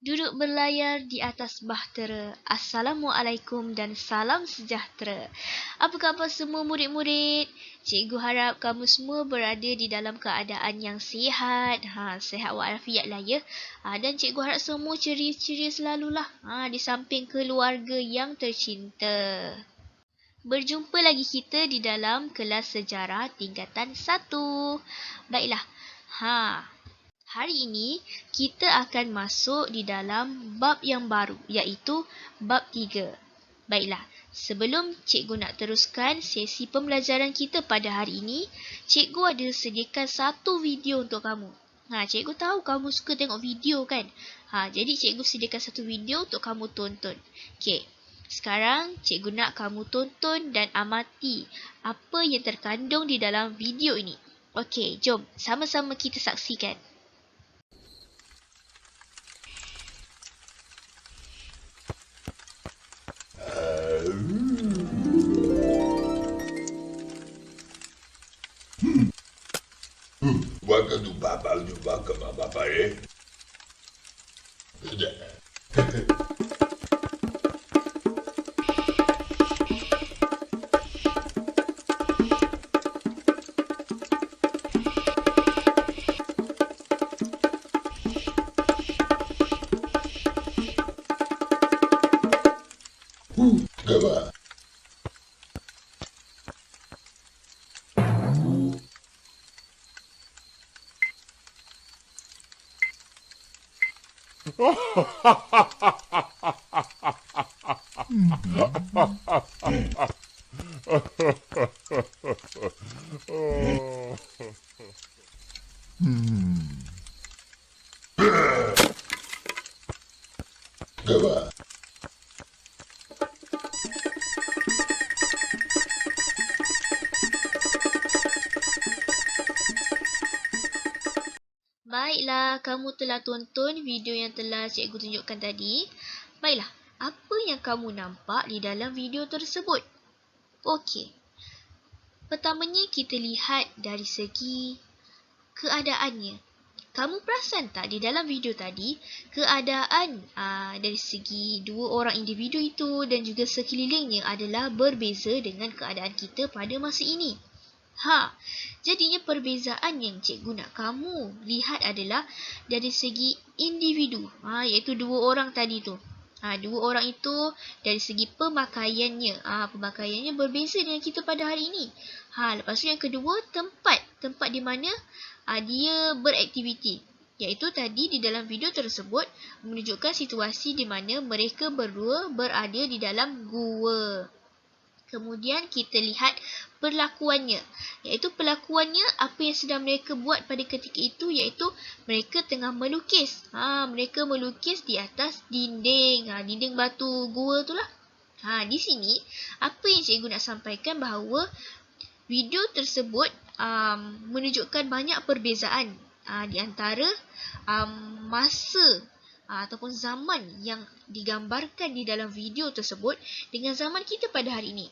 Duduk berlayar di atas bahtera. Assalamualaikum dan salam sejahtera. Apa khabar semua murid-murid? Cikgu harap kamu semua berada di dalam keadaan yang sihat. Sihat walafiat lah ya. Dan cikgu harap semua ceria-ceria selalulah. Di samping keluarga yang tercinta. Berjumpa lagi kita di dalam kelas sejarah tingkatan 1. Baiklah. Hari ini kita akan masuk di dalam bab yang baru, iaitu bab 3. Baiklah, sebelum cikgu nak teruskan sesi pembelajaran kita pada hari ini, cikgu ada sediakan satu video untuk kamu. Cikgu tahu kamu suka tengok video kan? Jadi cikgu sediakan satu video untuk kamu tonton. Okey. Sekarang cikgu nak kamu tonton dan amati apa yang terkandung di dalam video ini. Okey, jom sama-sama kita saksikan. Waktu bapa jumpa ke bapa Sudah. Gaba. Gaba. Baiklah, kamu telah tonton video yang telah cikgu tunjukkan tadi. Baiklah, apa yang kamu nampak di dalam video tersebut? Okey. Pertamanya kita lihat dari segi keadaannya. Kamu perasan tak di dalam video tadi, keadaan dari segi dua orang individu itu dan juga sekelilingnya adalah berbeza dengan keadaan kita pada masa ini. Jadinya perbezaan yang cikgu nak kamu lihat adalah dari segi individu, iaitu dua orang tadi tu. Dua orang itu dari segi pemakaiannya, pemakaiannya berbeza dengan kita pada hari ini. Lepas tu yang kedua, tempat di mana dia beraktiviti. Iaitu tadi di dalam video tersebut menunjukkan situasi di mana mereka berdua berada di dalam gua. Kemudian kita lihat perlakuannya. Iaitu perlakuannya apa yang sedang mereka buat pada ketika itu, iaitu mereka tengah melukis. Mereka melukis di atas dinding. Dinding batu gua tu lah. Di sini apa yang cikgu nak sampaikan bahawa video tersebut menunjukkan banyak perbezaan di antara masa ataupun zaman yang digambarkan di dalam video tersebut dengan zaman kita pada hari ini.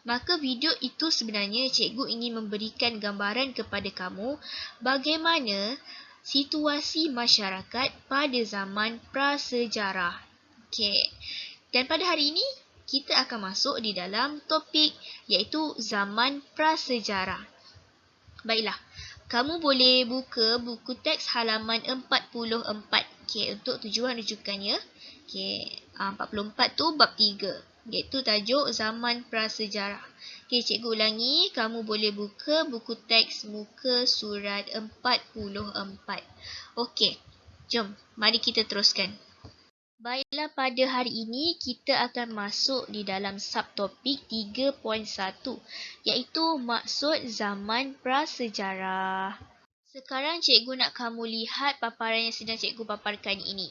Maka video itu sebenarnya cikgu ingin memberikan gambaran kepada kamu bagaimana situasi masyarakat pada zaman prasejarah. Okey. Dan pada hari ini kita akan masuk di dalam topik iaitu zaman prasejarah. Baiklah, kamu boleh buka buku teks halaman 44. Okey, untuk tujuan rujukannya. Okey, 44 tu bab 3. Iaitu tajuk zaman prasejarah. Okey, cikgu ulangi. Kamu boleh buka buku teks muka surat 44. Okey, jom. Mari kita teruskan. Baiklah, pada hari ini kita akan masuk di dalam subtopik 3.1 iaitu maksud zaman prasejarah. Sekarang cikgu nak kamu lihat paparan yang sedang cikgu paparkan ini.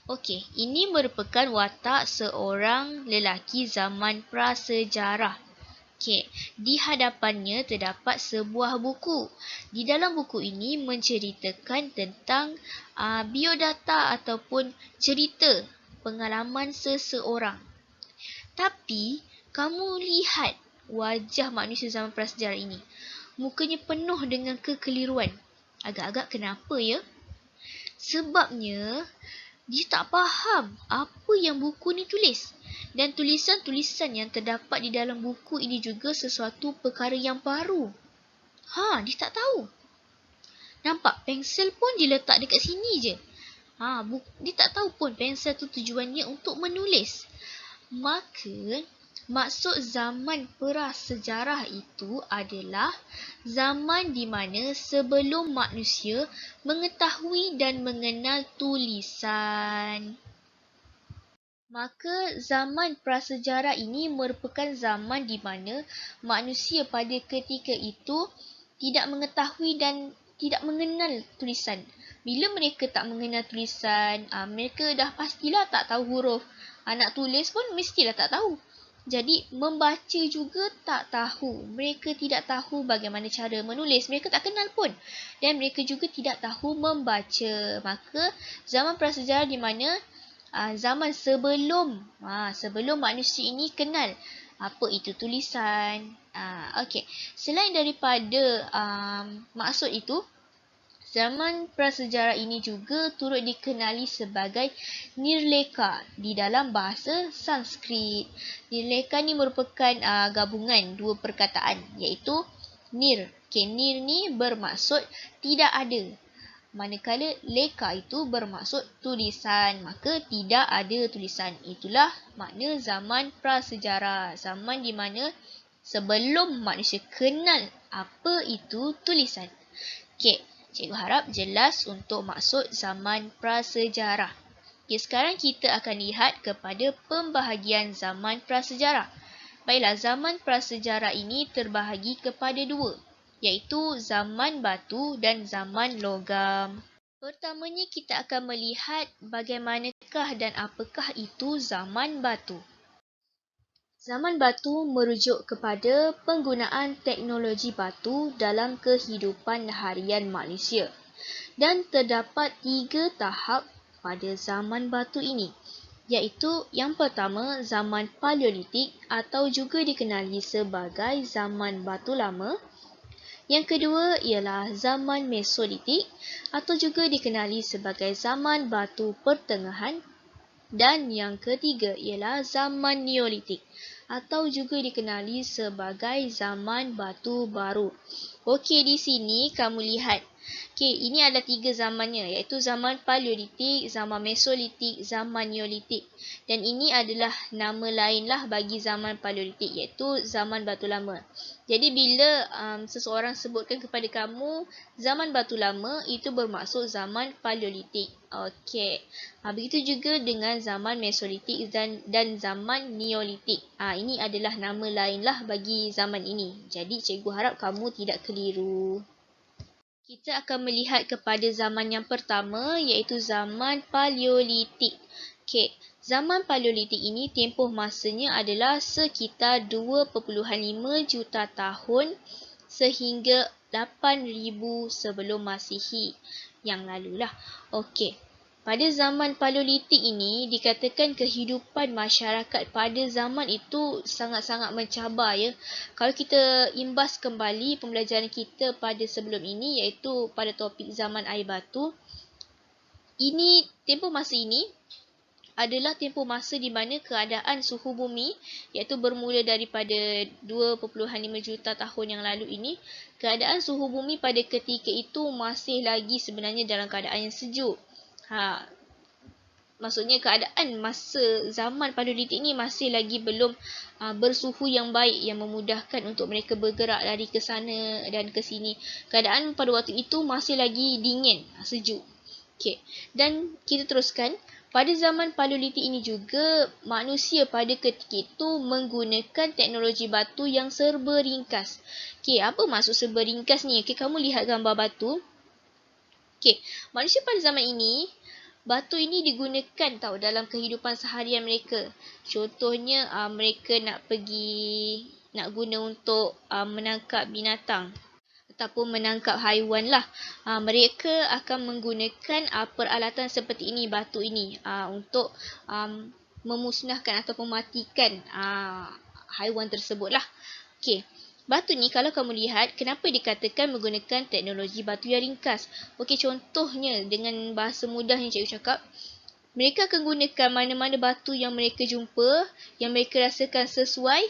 Okey, ini merupakan watak seorang lelaki zaman prasejarah. Okey, di hadapannya terdapat sebuah buku. Di dalam buku ini menceritakan tentang biodata ataupun cerita pengalaman seseorang. Tapi, kamu lihat wajah manusia zaman prasejarah ini. Mukanya penuh dengan kekeliruan. Agak-agak kenapa ya? Sebabnya, dia tak faham apa yang buku ni tulis. Dan tulisan-tulisan yang terdapat di dalam buku ini juga sesuatu perkara yang baru. Dia tak tahu. Nampak, pensel pun dia letak dekat sini je. Dia tak tahu pun pensel tu tujuannya untuk menulis. Maka, maksud zaman prasejarah itu adalah zaman di mana sebelum manusia mengetahui dan mengenal tulisan. Maka zaman prasejarah ini merupakan zaman di mana manusia pada ketika itu tidak mengetahui dan tidak mengenal tulisan. Bila mereka tak mengenal tulisan, mereka dah pastilah tak tahu huruf. Nak tulis pun mestilah tak tahu. Jadi membaca juga tak tahu. Mereka tidak tahu bagaimana cara menulis. Mereka tak kenal pun. Dan mereka juga tidak tahu membaca. Maka zaman prasejarah di mana zaman sebelum manusia ini kenal apa itu tulisan. Okey. Selain daripada maksud itu, zaman prasejarah ini juga turut dikenali sebagai Nirleka di dalam bahasa Sanskrit. Nirleka ni merupakan gabungan dua perkataan, iaitu nir. Nir ni bermaksud tidak ada. Manakala leka itu bermaksud tulisan, maka tidak ada tulisan. Itulah makna zaman prasejarah, zaman di mana sebelum manusia kenal apa itu tulisan. Okey, cikgu harap jelas untuk maksud zaman prasejarah. Okey, sekarang kita akan lihat kepada pembahagian zaman prasejarah. Baiklah, zaman prasejarah ini terbahagi kepada dua, iaitu zaman batu dan zaman logam. Pertamanya kita akan melihat bagaimanakah dan apakah itu zaman batu. Zaman batu merujuk kepada penggunaan teknologi batu dalam kehidupan harian manusia. Dan terdapat 3 tahap pada zaman batu ini, iaitu yang pertama zaman Paleolitik atau juga dikenali sebagai zaman batu lama. Yang kedua ialah zaman Mesolitik atau juga dikenali sebagai zaman batu pertengahan. Dan yang ketiga ialah zaman Neolitik atau juga dikenali sebagai zaman batu baru. Okey, di sini kamu lihat. Okey, ini ada 3 zamannya, iaitu zaman Paleolitik, zaman Mesolitik, zaman Neolitik. Dan ini adalah nama lainlah bagi zaman Paleolitik, iaitu zaman batu lama. Jadi bila seseorang sebutkan kepada kamu zaman batu lama, itu bermaksud zaman Paleolitik. Okey. Begitu juga dengan zaman Mesolitik dan zaman Neolitik. Ini adalah nama lainlah bagi zaman ini. Jadi cikgu harap kamu tidak keliru. Kita akan melihat kepada zaman yang pertama, iaitu zaman Paleolitik. Okey, zaman Paleolitik ini tempoh masanya adalah sekitar 2.5 juta tahun sehingga 8,000 sebelum Masihi yang lalulah. Okey. Pada zaman Paleolitik ini, dikatakan kehidupan masyarakat pada zaman itu sangat-sangat mencabar ya. Kalau kita imbas kembali pembelajaran kita pada sebelum ini, iaitu pada topik zaman air batu, tempoh masa ini adalah tempoh masa di mana keadaan suhu bumi, iaitu bermula daripada 2.5 juta tahun yang lalu ini, keadaan suhu bumi pada ketika itu masih lagi sebenarnya dalam keadaan yang sejuk. Maksudnya keadaan masa zaman Paleolitik ni masih lagi belum bersuhu yang baik yang memudahkan untuk mereka bergerak dari ke sana dan ke sini. Keadaan pada waktu itu masih lagi dingin, sejuk. Okey. Dan kita teruskan. Pada zaman Paleolitik ini juga manusia pada ketika itu menggunakan teknologi batu yang serba ringkas. Okey, apa maksud serba ringkas ni? Okey, kamu lihat gambar batu. Okey, manusia pada zaman ini, batu ini digunakan dalam kehidupan seharian mereka. Contohnya mereka nak guna untuk menangkap binatang ataupun menangkap haiwan lah. Mereka akan menggunakan peralatan seperti ini, batu ini, untuk memusnahkan atau mematikan haiwan tersebut lah. Okey. Batu ni kalau kamu lihat, kenapa dikatakan menggunakan teknologi batu yang ringkas? Okey, contohnya dengan bahasa mudah yang cikgu cakap, mereka akan gunakan mana-mana batu yang mereka jumpa, yang mereka rasakan sesuai,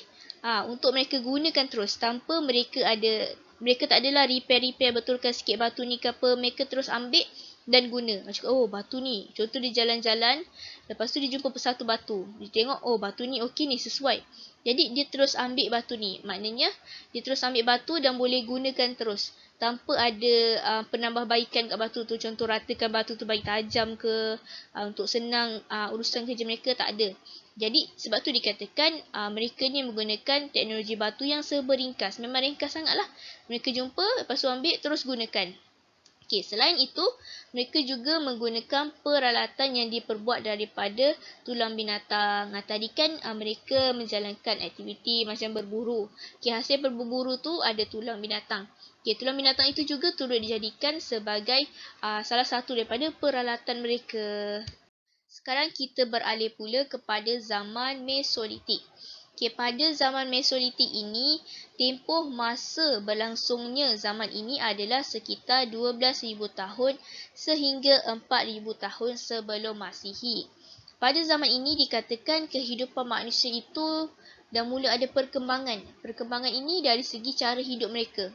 untuk mereka gunakan terus tanpa mereka tak adalah repair betulkan sikit batu ni ke apa, mereka terus ambil dan guna. Cakap, oh batu ni, contoh dia jalan-jalan, lepas tu dia jumpa satu batu, dia tengok, oh batu ni okey ni, sesuai. Jadi dia terus ambil batu ni, maknanya dia terus ambil batu dan boleh gunakan terus tanpa ada penambahbaikan kat batu tu. Contoh ratakan batu tu bagi tajam ke, untuk senang urusan kerja mereka, tak ada. Jadi sebab tu dikatakan mereka ni menggunakan teknologi batu yang serba ringkas. Memang ringkas sangatlah. Mereka jumpa, lepas tu ambil, terus gunakan. Okey, selain itu, mereka juga menggunakan peralatan yang diperbuat daripada tulang binatang. Tadi kan mereka menjalankan aktiviti macam berburu. Okey, hasil berburu tu ada tulang binatang. Okey, tulang binatang itu juga turut dijadikan sebagai salah satu daripada peralatan mereka. Sekarang kita beralih pula kepada zaman Mesolitik. Okay, pada zaman Mesolitik ini, tempoh masa berlangsungnya zaman ini adalah sekitar 12,000 tahun sehingga 4,000 tahun sebelum Masihi. Pada zaman ini dikatakan kehidupan manusia itu dah mula ada perkembangan. Perkembangan ini dari segi cara hidup mereka.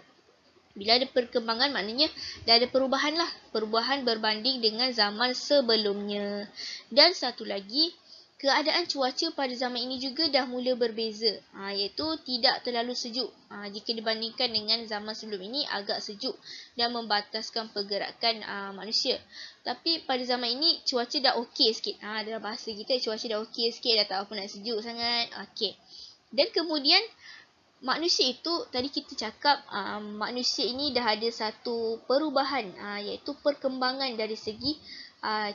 Bila ada perkembangan, maknanya dah ada perubahan lah. Perubahan berbanding dengan zaman sebelumnya. Dan satu lagi, keadaan cuaca pada zaman ini juga dah mula berbeza. Iaitu tidak terlalu sejuk. Jika dibandingkan dengan zaman sebelum ini, agak sejuk dan membataskan pergerakan manusia. Tapi pada zaman ini, cuaca dah okey sikit. Dalam bahasa kita, cuaca dah okey sikit. Dah tak apa nak sejuk sangat. Okey. Dan kemudian, manusia itu, tadi kita cakap manusia ini dah ada satu perubahan, iaitu perkembangan dari segi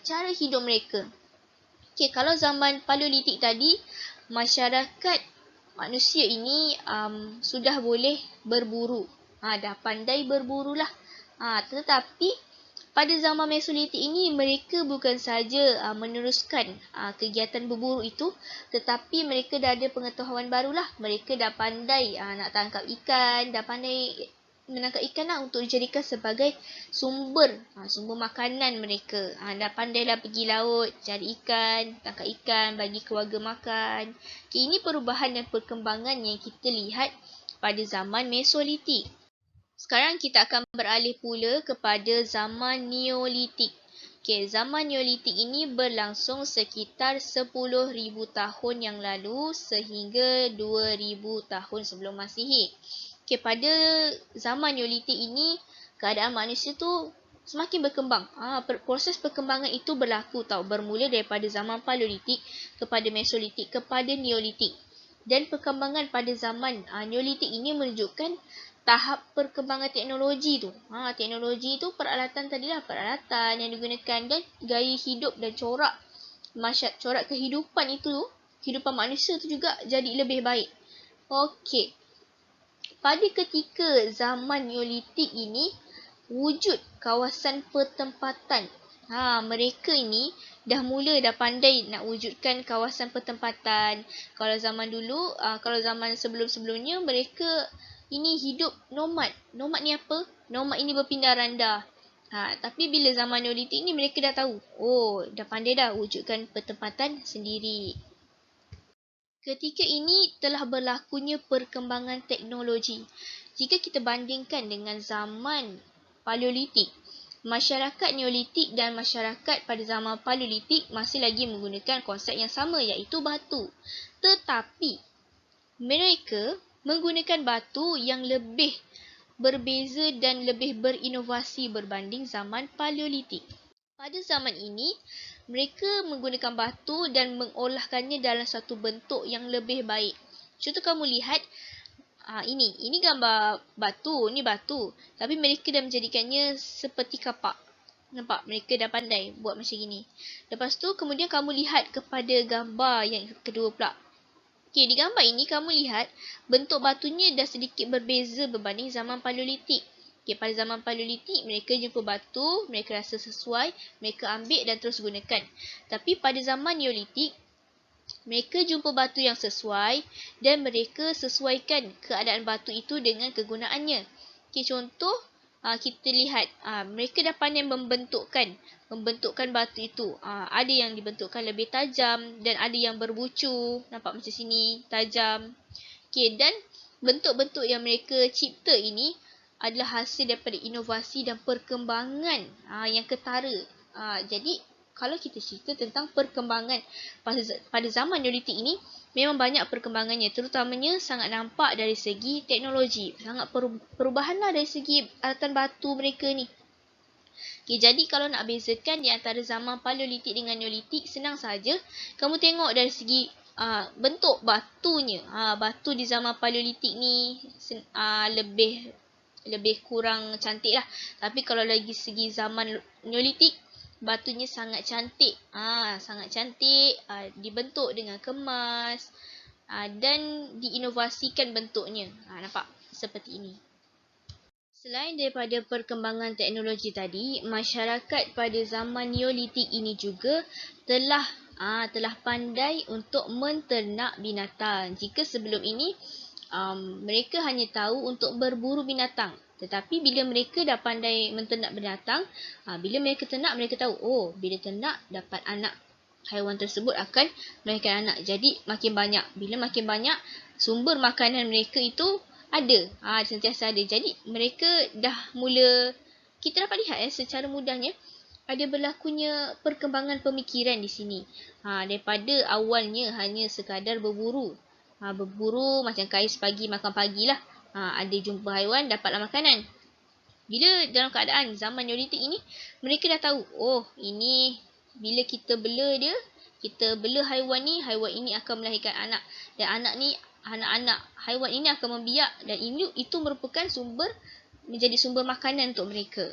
cara hidup mereka. Okay, kalau zaman Paleolitik tadi, masyarakat manusia ini sudah boleh berburu. Dah pandai berburu lah. Tetapi pada zaman Mesolitik ini, mereka bukan saja meneruskan kegiatan berburu itu, tetapi mereka dah ada pengetahuan barulah. Mereka dah pandai nak tangkap ikan, dah pandai menangkap ikan lah untuk dijadikan sebagai sumber makanan mereka. Dah pandailah pergi laut, cari ikan, tangkap ikan, bagi keluarga makan. Okay, ini perubahan dan perkembangan yang kita lihat pada zaman Mesolitik. Sekarang kita akan beralih pula kepada zaman Neolitik. Okay, zaman Neolitik ini berlangsung sekitar 10,000 tahun yang lalu sehingga 2,000 tahun sebelum Masihi. Okay, pada zaman Neolitik ini, keadaan manusia tu semakin berkembang. Proses perkembangan itu berlaku bermula daripada zaman Paleolitik kepada Mesolitik kepada Neolitik. Dan perkembangan pada zaman Neolitik ini menunjukkan tahap perkembangan teknologi tu. Teknologi tu peralatan tadilah, peralatan yang digunakan dan gaya hidup dan corak kehidupan itu, kehidupan manusia tu juga jadi lebih baik. Okey. Pada ketika zaman Neolitik ini, wujud kawasan pertempatan. Mereka ini dah pandai nak wujudkan kawasan pertempatan. Kalau zaman dulu, kalau zaman sebelum-sebelumnya, mereka ini hidup nomad. Nomad ni apa? Nomad ini berpindah randa. Tapi bila zaman Neolitik ni, mereka dah tahu. Dah pandai dah wujudkan pertempatan sendiri. Ketika ini telah berlakunya perkembangan teknologi. Jika kita bandingkan dengan zaman Paleolitik, masyarakat Neolitik dan masyarakat pada zaman Paleolitik masih lagi menggunakan konsep yang sama, iaitu batu. Tetapi mereka menggunakan batu yang lebih berbeza dan lebih berinovasi berbanding zaman Paleolitik. Pada zaman ini, mereka menggunakan batu dan mengolahkannya dalam satu bentuk yang lebih baik. Contoh kamu lihat, ini gambar batu, ni batu. Tapi mereka dah menjadikannya seperti kapak. Nampak? Mereka dah pandai buat macam gini. Lepas tu, kemudian kamu lihat kepada gambar yang kedua pula. Okay, di gambar ini kamu lihat bentuk batunya dah sedikit berbeza berbanding zaman Paleolitik. Okay, pada zaman Paleolitik, mereka jumpa batu, mereka rasa sesuai, mereka ambil dan terus gunakan. Tapi pada zaman Neolitik, mereka jumpa batu yang sesuai dan mereka sesuaikan keadaan batu itu dengan kegunaannya. Okay, contoh, kita lihat mereka dah pandai membentukkan batu itu. Ada yang dibentukkan lebih tajam dan ada yang berbucu. Nampak macam sini, tajam. Okey, dan bentuk-bentuk yang mereka cipta ini adalah hasil daripada inovasi dan perkembangan yang ketara. Jadi, kalau kita cerita tentang perkembangan pada zaman Neolitik ini, memang banyak perkembangannya. Terutamanya sangat nampak dari segi teknologi. Sangat perubahan lah dari segi alatan batu mereka ni. Okay, jadi kalau nak bezakan di antara zaman Paleolitik dengan Neolitik, senang saja. Kamu tengok dari segi bentuk batunya. Batu di zaman Paleolitik ni lebih kurang cantik lah. Tapi kalau lagi segi zaman Neolitik, batunya sangat cantik. Sangat cantik, dibentuk dengan kemas dan diinovasikan bentuknya. Nampak seperti ini. Selain daripada perkembangan teknologi tadi, masyarakat pada zaman Neolitik ini juga telah pandai untuk menternak binatang. Jika sebelum ini mereka hanya tahu untuk berburu binatang. Tetapi bila mereka dah pandai menternak binatang, bila mereka ternak, mereka tahu, bila ternak dapat anak, haiwan tersebut akan melahirkan anak. Jadi makin banyak. Bila makin banyak, sumber makanan mereka itu ada. Sentiasa ada. Jadi mereka dah mula, kita dapat lihat secara mudahnya, ada berlakunya perkembangan pemikiran di sini. Daripada awalnya hanya sekadar berburu. Berburu macam kais pagi makan pagi lah. Ada jumpa haiwan, dapatlah makanan. Bila dalam keadaan zaman Neolitik ini, mereka dah tahu, ini bila kita bela dia, kita bela haiwan ini akan melahirkan anak. Dan anak-anak haiwan ini akan membiak dan itu merupakan menjadi sumber makanan untuk mereka.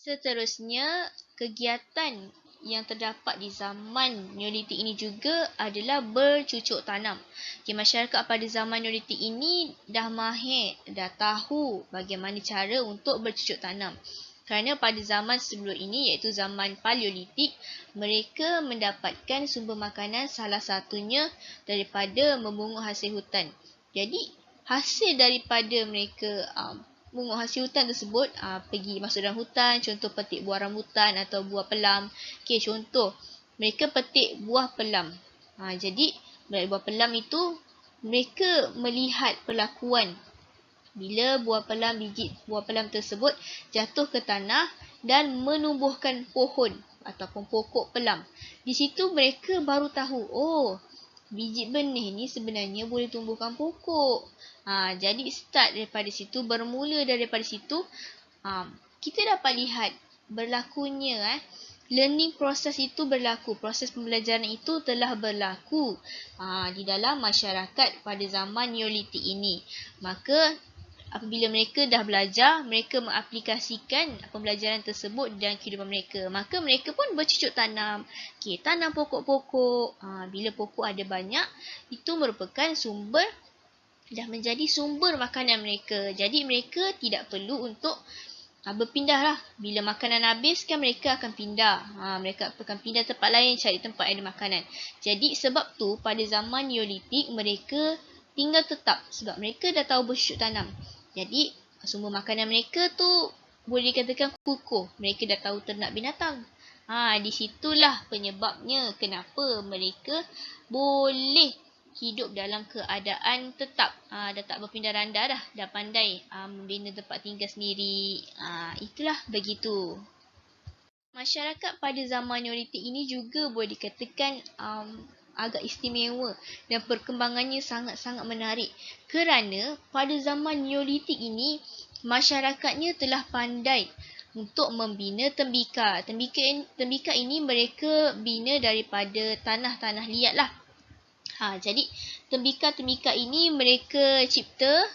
Seterusnya, kegiatan yang terdapat di zaman Neolitik ini juga adalah bercucuk tanam. Masyarakat pada zaman Neolitik ini dah mahir, dah tahu bagaimana cara untuk bercucuk tanam. Kerana pada zaman sebelum ini, iaitu zaman Paleolitik, mereka mendapatkan sumber makanan salah satunya daripada memungut hasil hutan. Jadi, hasil daripada mereka mengungut hasil hutan tersebut, pergi masuk dalam hutan, contoh petik buah rambutan atau buah pelam. Okey, contoh, mereka petik buah pelam. Jadi, dari buah pelam itu, mereka melihat perlakuan bila biji buah pelam tersebut jatuh ke tanah dan menumbuhkan pohon ataupun pokok pelam. Di situ mereka baru tahu, biji benih ni sebenarnya boleh tumbuhkan pokok. Jadi start daripada situ, bermula daripada situ, kita dapat lihat berlakunya learning proses itu berlaku. Proses pembelajaran itu telah berlaku di dalam masyarakat pada zaman Neolitik ini. Maka apabila mereka dah belajar, mereka mengaplikasikan pembelajaran tersebut dalam kehidupan mereka. Maka mereka pun bercucuk tanam. Tanam pokok-pokok. Bila pokok ada banyak, itu merupakan dah menjadi sumber makanan mereka. Jadi mereka tidak perlu untuk berpindah lah. Bila makanan habis kan mereka akan pindah. Mereka akan pindah tempat lain, cari tempat yang ada makanan. Jadi sebab tu pada zaman Neolitik mereka tinggal tetap. Sebab mereka dah tahu bercucuk tanam. Jadi sumber makanan mereka tu boleh dikatakan kukuh. Mereka dah tahu ternak binatang. Di situlah penyebabnya kenapa mereka boleh hidup dalam keadaan tetap. Dah tak berpindah randa dah. Dah pandai membina tempat tinggal sendiri. Itulah begitu. Masyarakat pada zaman Neolitik ini juga boleh dikatakan agak istimewa dan perkembangannya sangat-sangat menarik. Kerana pada zaman Neolitik ini, masyarakatnya telah pandai untuk membina tembika. Tembika ini mereka bina daripada tanah-tanah liat lah. Jadi tembika-tembika ini mereka cipta.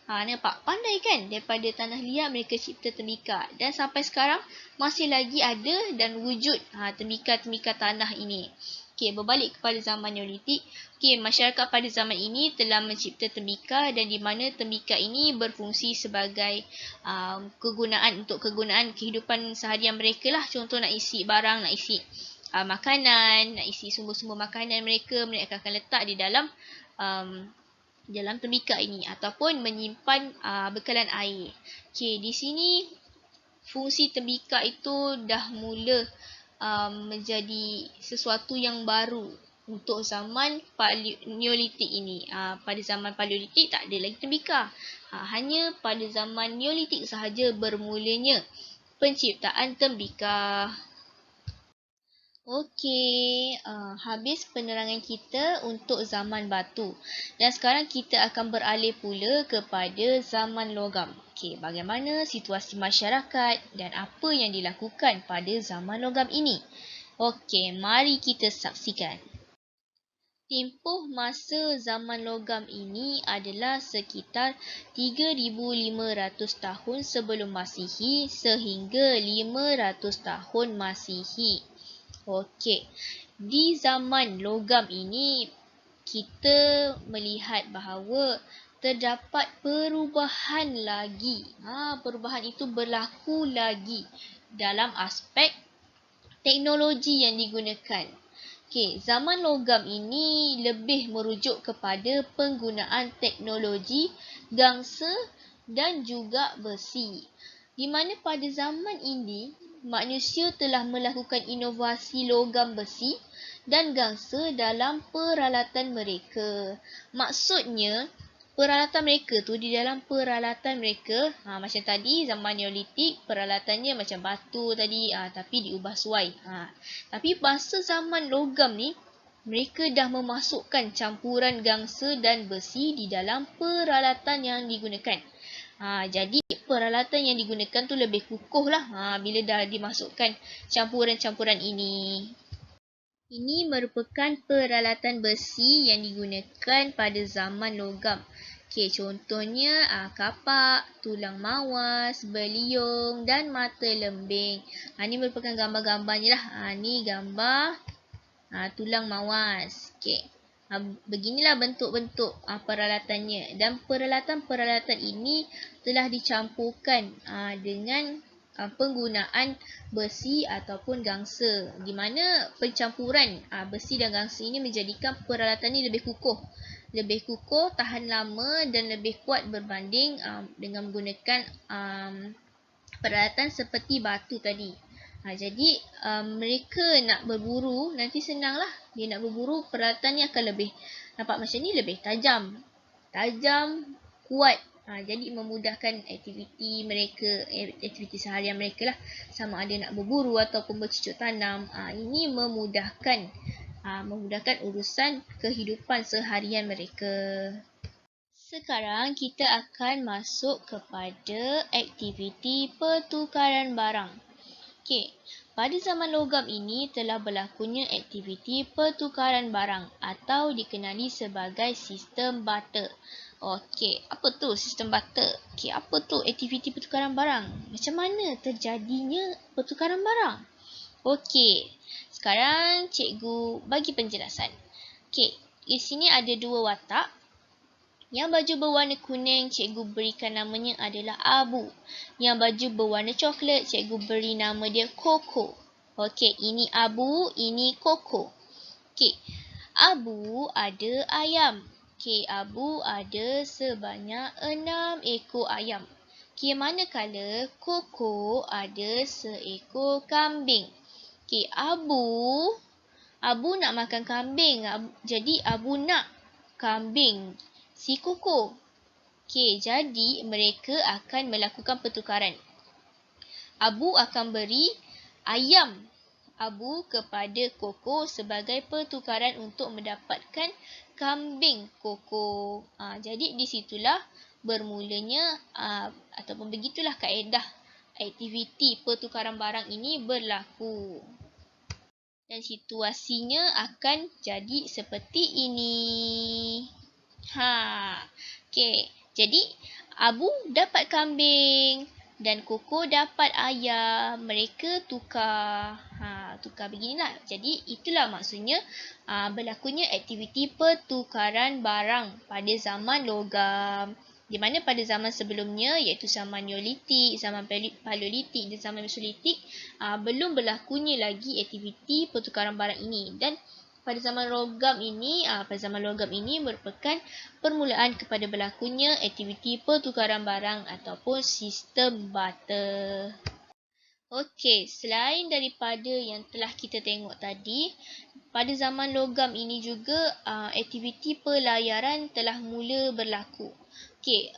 Nampak? Pandai kan? Daripada tanah liat mereka cipta tembika. Dan sampai sekarang masih lagi ada dan wujud tembika-tembika tanah ini. Berbalik kepada zaman Neolitik. Masyarakat pada zaman ini telah mencipta tembika dan di mana tembika ini berfungsi sebagai kegunaan kehidupan seharian mereka lah. Contoh nak isi barang, nak isi makanan, nak isi sumber-sumber makanan mereka akan letak di dalam dalam tembikar ini ataupun menyimpan bekalan air. Okey, di sini fungsi tembikar itu dah mula menjadi sesuatu yang baru untuk zaman Neolitik ini. Pada zaman Paleolitik tak ada lagi tembikar. Hanya pada zaman Neolitik sahaja bermulanya penciptaan tembikar. Okey, habis penerangan kita untuk zaman batu. Dan sekarang kita akan beralih pula kepada zaman logam. Okey, bagaimana situasi masyarakat dan apa yang dilakukan pada zaman logam ini? Okey, mari kita saksikan. Tempoh masa zaman logam ini adalah sekitar 3,500 tahun sebelum Masihi sehingga 500 tahun Masihi. Okey, di zaman logam ini kita melihat bahawa terdapat perubahan lagi. Perubahan itu berlaku lagi dalam aspek teknologi yang digunakan. Okey, zaman logam ini lebih merujuk kepada penggunaan teknologi gangsa dan juga besi. Di mana pada zaman ini manusia telah melakukan inovasi logam besi dan gangsa dalam peralatan mereka. Maksudnya, peralatan mereka tu di dalam peralatan mereka, macam tadi zaman Neolitik peralatannya macam batu tadi, tapi diubah suai. Tapi masa zaman logam ni, mereka dah memasukkan campuran gangsa dan besi di dalam peralatan yang digunakan. Jadi peralatan yang digunakan tu lebih kukuh lah bila dah dimasukkan campuran-campuran ini. Ini merupakan peralatan besi yang digunakan pada zaman logam. Okey, contohnya kapak, tulang mawas, beliung dan mata lembing. Ini merupakan gambar-gambarnya lah. Ni gambar tulang mawas. Okey. Beginilah bentuk-bentuk peralatannya, dan peralatan-peralatan ini telah dicampurkan dengan penggunaan besi ataupun gangsa, di mana pencampuran besi dan gangsa ini menjadikan peralatan ini lebih kukuh, tahan lama dan lebih kuat berbanding dengan menggunakan peralatan seperti batu tadi. Jadi mereka nak berburu nanti senanglah. Dia nak berburu, peralatan ni akan lebih nampak macam ni, lebih tajam, kuat. Jadi memudahkan aktiviti mereka, aktiviti seharian mereka lah. Sama ada nak berburu ataupun bercucuk tanam. Ini memudahkan urusan kehidupan seharian mereka. Sekarang kita akan masuk kepada aktiviti pertukaran barang. Okey, pada zaman logam ini telah berlakunya aktiviti pertukaran barang atau dikenali sebagai sistem barter. Okey, apa tu sistem barter? Okey, apa tu aktiviti pertukaran barang? Macam mana terjadinya pertukaran barang? Okey, sekarang cikgu bagi penjelasan. Okey, di sini ada dua watak. Yang baju berwarna kuning, cikgu berikan namanya adalah Abu. Yang baju berwarna coklat, cikgu beri nama dia Koko. Okey, ini Abu, ini Koko. Okey, Abu ada ayam. Okey, Abu ada sebanyak 6 ekor ayam. Okey, manakala Koko ada seekor kambing. Okey, Abu nak makan kambing. Jadi Abu nak kambing si Koko. Okey, jadi mereka akan melakukan pertukaran. Abu akan beri ayam Abu kepada Koko sebagai pertukaran untuk mendapatkan kambing Koko. Jadi di situlah bermulanya ataupun begitulah kaedah aktiviti pertukaran barang ini berlaku. Dan situasinya akan jadi seperti ini. Okey. Jadi Abu dapat kambing dan Koko dapat ayam. Mereka tukar. Tukar beginilah. Jadi itulah maksudnya berlakunya aktiviti pertukaran barang pada zaman logam. Di mana pada zaman sebelumnya iaitu zaman Neolitik, zaman Paleolitik dan zaman Mesolitik belum berlakunya lagi aktiviti pertukaran barang ini. Dan pada zaman logam ini merupakan permulaan kepada berlakunya aktiviti pertukaran barang ataupun sistem barter. Okey, selain daripada yang telah kita tengok tadi, pada zaman logam ini juga aktiviti pelayaran telah mula berlaku. Okey,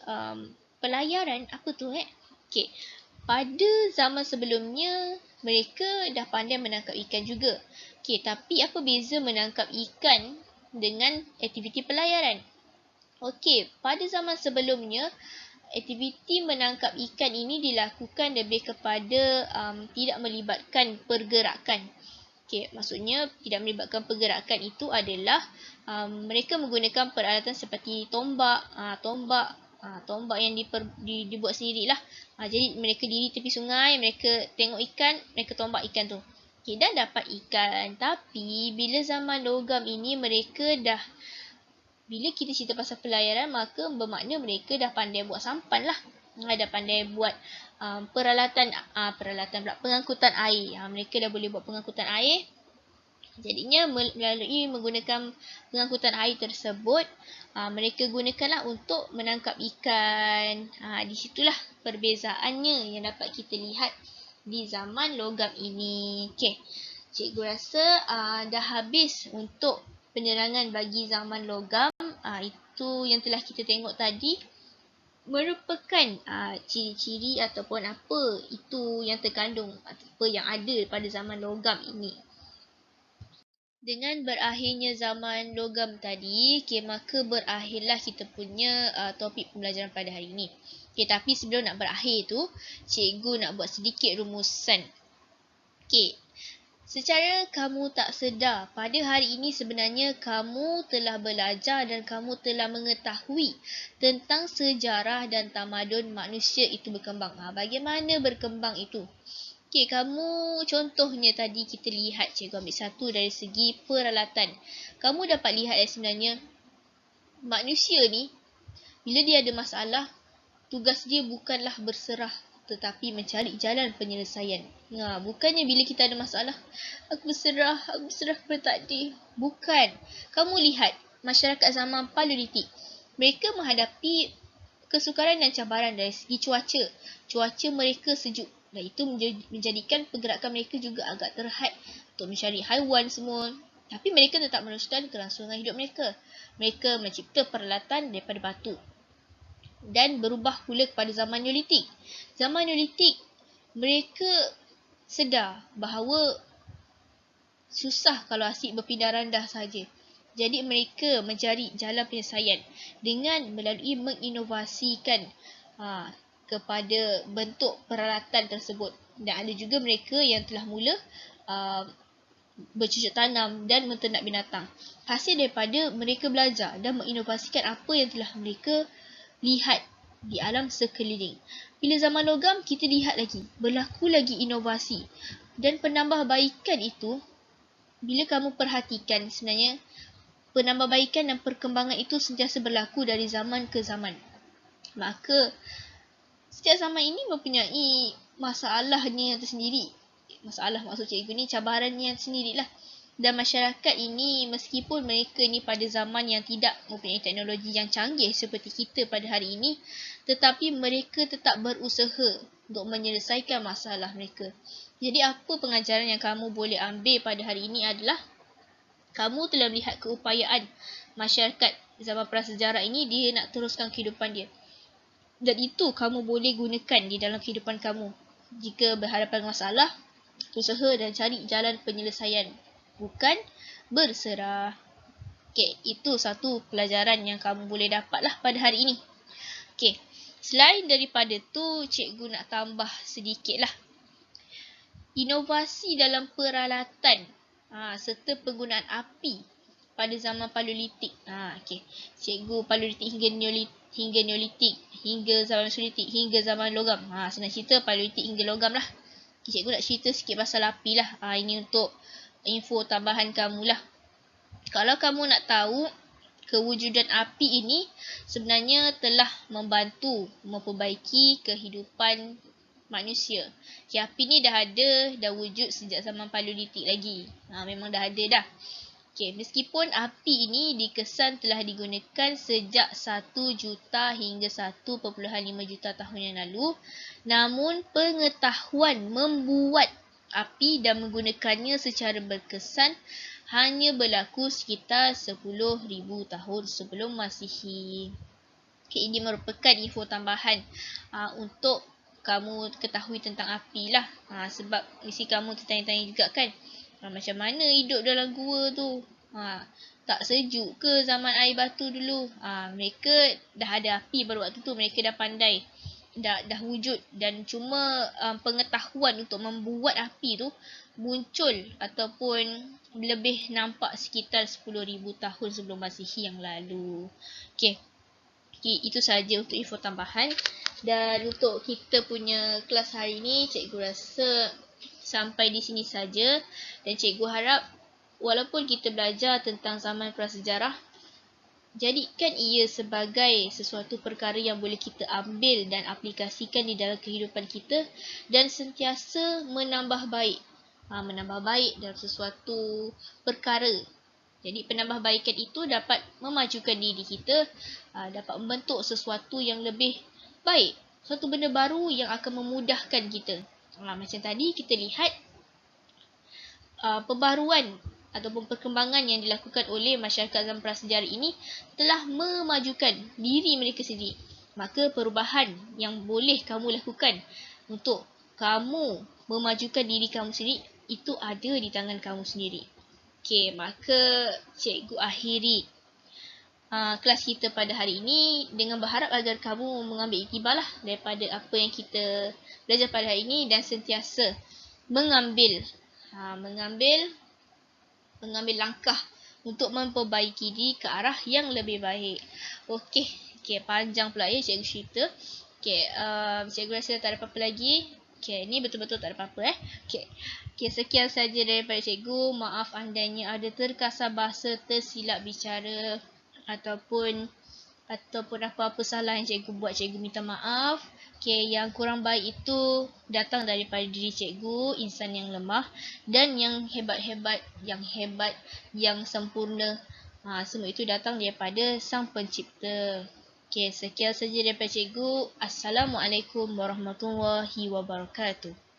pelayaran apa tu Okey, pada zaman sebelumnya mereka dah pandai menangkap ikan juga. Okey, tapi apa beza menangkap ikan dengan aktiviti pelayaran? Okey, pada zaman sebelumnya aktiviti menangkap ikan ini dilakukan lebih kepada tidak melibatkan pergerakan. Okey, maksudnya tidak melibatkan pergerakan itu adalah mereka menggunakan peralatan seperti tombak yang dibuat sendirilah. Jadi mereka diri tepi sungai, mereka tengok ikan, mereka tombak ikan tu. Okey, dan dapat ikan. Tapi bila zaman logam ini bila kita cerita pasal pelayaran, maka bermakna mereka dah pandai buat sampan lah. Dah pandai buat pengangkutan air. Mereka dah boleh buat pengangkutan air. Jadinya melalui menggunakan pengangkutan air tersebut, mereka gunakanlah untuk menangkap ikan. Di situlah perbezaannya yang dapat kita lihat di zaman logam ini. Okey, cikgu rasa dah habis untuk penerangan bagi zaman logam. Itu yang telah kita tengok tadi merupakan ciri-ciri ataupun apa itu yang terkandung atau apa yang ada pada zaman logam ini. Dengan berakhirnya zaman logam tadi, maka berakhirlah kita punya topik pembelajaran pada hari ini. Tapi sebelum nak berakhir tu, cikgu nak buat sedikit rumusan. Secara kamu tak sedar, pada hari ini sebenarnya kamu telah belajar dan kamu telah mengetahui tentang sejarah dan tamadun manusia itu berkembang. Bagaimana berkembang itu? Kamu contohnya tadi kita lihat, cikgu ambil satu dari segi peralatan. Kamu dapat lihat sebenarnya manusia ni, bila dia ada masalah, tugas dia bukanlah berserah tetapi mencari jalan penyelesaian. Bukannya bila kita ada masalah, aku berserah kepada takdir. Bukan. Kamu lihat masyarakat zaman Paleolitik. Mereka menghadapi kesukaran dan cabaran dari segi cuaca. Cuaca mereka sejuk. Dan itu menjadikan pergerakan mereka juga agak terhad untuk mencari haiwan semua. Tapi mereka tetap meneruskan kelangsungan hidup mereka. Mereka mencipta peralatan daripada batu. Dan berubah pula kepada zaman Neolitik. Zaman Neolitik, mereka sedar bahawa susah kalau asyik berpindah randah saja. Jadi mereka mencari jalan penyelesaian dengan melalui menginovasikan kepada bentuk peralatan tersebut. Dan ada juga mereka yang telah mula bercucuk tanam dan menternak binatang. Hasil daripada mereka belajar dan menginovasikan apa yang telah mereka lihat di alam sekeliling. Bila zaman logam, kita lihat lagi, berlaku lagi inovasi. Dan penambahbaikan itu, bila kamu perhatikan sebenarnya, penambahbaikan dan perkembangan itu sentiasa berlaku dari zaman ke zaman. Maka, setiap zaman ini mempunyai masalahnya yang tersendiri. Masalah maksud cikgu ni, cabarannya yang sendirilah. Dan masyarakat ini, meskipun mereka ni pada zaman yang tidak mempunyai teknologi yang canggih seperti kita pada hari ini, tetapi mereka tetap berusaha untuk menyelesaikan masalah mereka. Jadi apa pengajaran yang kamu boleh ambil pada hari ini adalah kamu telah melihat keupayaan masyarakat zaman prasejarah ini, dia nak teruskan kehidupan dia. Dan itu kamu boleh gunakan di dalam kehidupan kamu. Jika berhadapan dengan masalah, usaha dan cari jalan penyelesaian. Bukan berserah. Itu satu pelajaran yang kamu boleh dapatlah pada hari ini. Selain daripada tu, cikgu nak tambah sedikit lah. Inovasi dalam peralatan serta penggunaan api pada zaman Paleolitik. Cikgu Paleolitik hingga Neolitik, hingga zaman Mesolitiq, hingga zaman logam. Senang cerita Paleolitik hingga logam lah. Cikgu nak cerita sikit pasal api lah. Ini untuk info tambahan kamu lah. Kalau kamu nak tahu, kewujudan api ini sebenarnya telah membantu memperbaiki kehidupan manusia. Api ni dah ada, dah wujud sejak zaman Paleolitik lagi. Memang dah ada dah. Okey, meskipun api ini dikesan telah digunakan sejak 1 juta hingga 1.5 juta tahun yang lalu, namun pengetahuan membuat api dan menggunakannya secara berkesan hanya berlaku sekitar 10,000 tahun sebelum Masihi. Okay, ini merupakan info tambahan untuk kamu ketahui tentang api lah. Sebab mesti kamu tertanya-tanya juga kan, macam mana hidup dalam gua tu? Tak sejuk ke zaman air batu dulu? Mereka dah ada api baru waktu tu, mereka dah pandai. Dah wujud, dan cuma pengetahuan untuk membuat api tu muncul ataupun lebih nampak sekitar 10,000 tahun sebelum Masihi yang lalu. Okay, itu saja untuk info tambahan. Dan untuk kita punya kelas hari ni, cikgu rasa sampai di sini saja. Dan cikgu harap walaupun kita belajar tentang zaman prasejarah, jadikan ia sebagai sesuatu perkara yang boleh kita ambil dan aplikasikan di dalam kehidupan kita dan sentiasa menambah baik. Menambah baik dalam sesuatu perkara. Jadi penambahbaikan itu dapat memajukan diri kita, dapat membentuk sesuatu yang lebih baik. Suatu benda baru yang akan memudahkan kita. Macam tadi kita lihat pembaruan ataupun perkembangan yang dilakukan oleh masyarakat zaman prasejarah ini telah memajukan diri mereka sendiri. Maka perubahan yang boleh kamu lakukan untuk kamu memajukan diri kamu sendiri itu ada di tangan kamu sendiri. Okey, maka cikgu akhiri kelas kita pada hari ini dengan berharap agar kamu mengambil iktibar lah daripada apa yang kita belajar pada hari ini dan sentiasa mengambil langkah untuk memperbaiki diri ke arah yang lebih baik. Okey, panjang pula ya cikgu cerita. Cikgu rasa tak ada apa-apa lagi. Ni betul-betul tak ada apa-apa Okay, sekian saja daripada cikgu. Maaf andainya ada terkasar bahasa, tersilap bicara ataupun apa-apa salah yang cikgu buat, cikgu minta maaf. Yang kurang baik itu datang daripada diri cikgu, insan yang lemah, dan yang hebat-hebat, yang sempurna. Semua itu datang daripada Sang Pencipta. Sekian saja daripada cikgu. Assalamualaikum warahmatullahi wabarakatuh.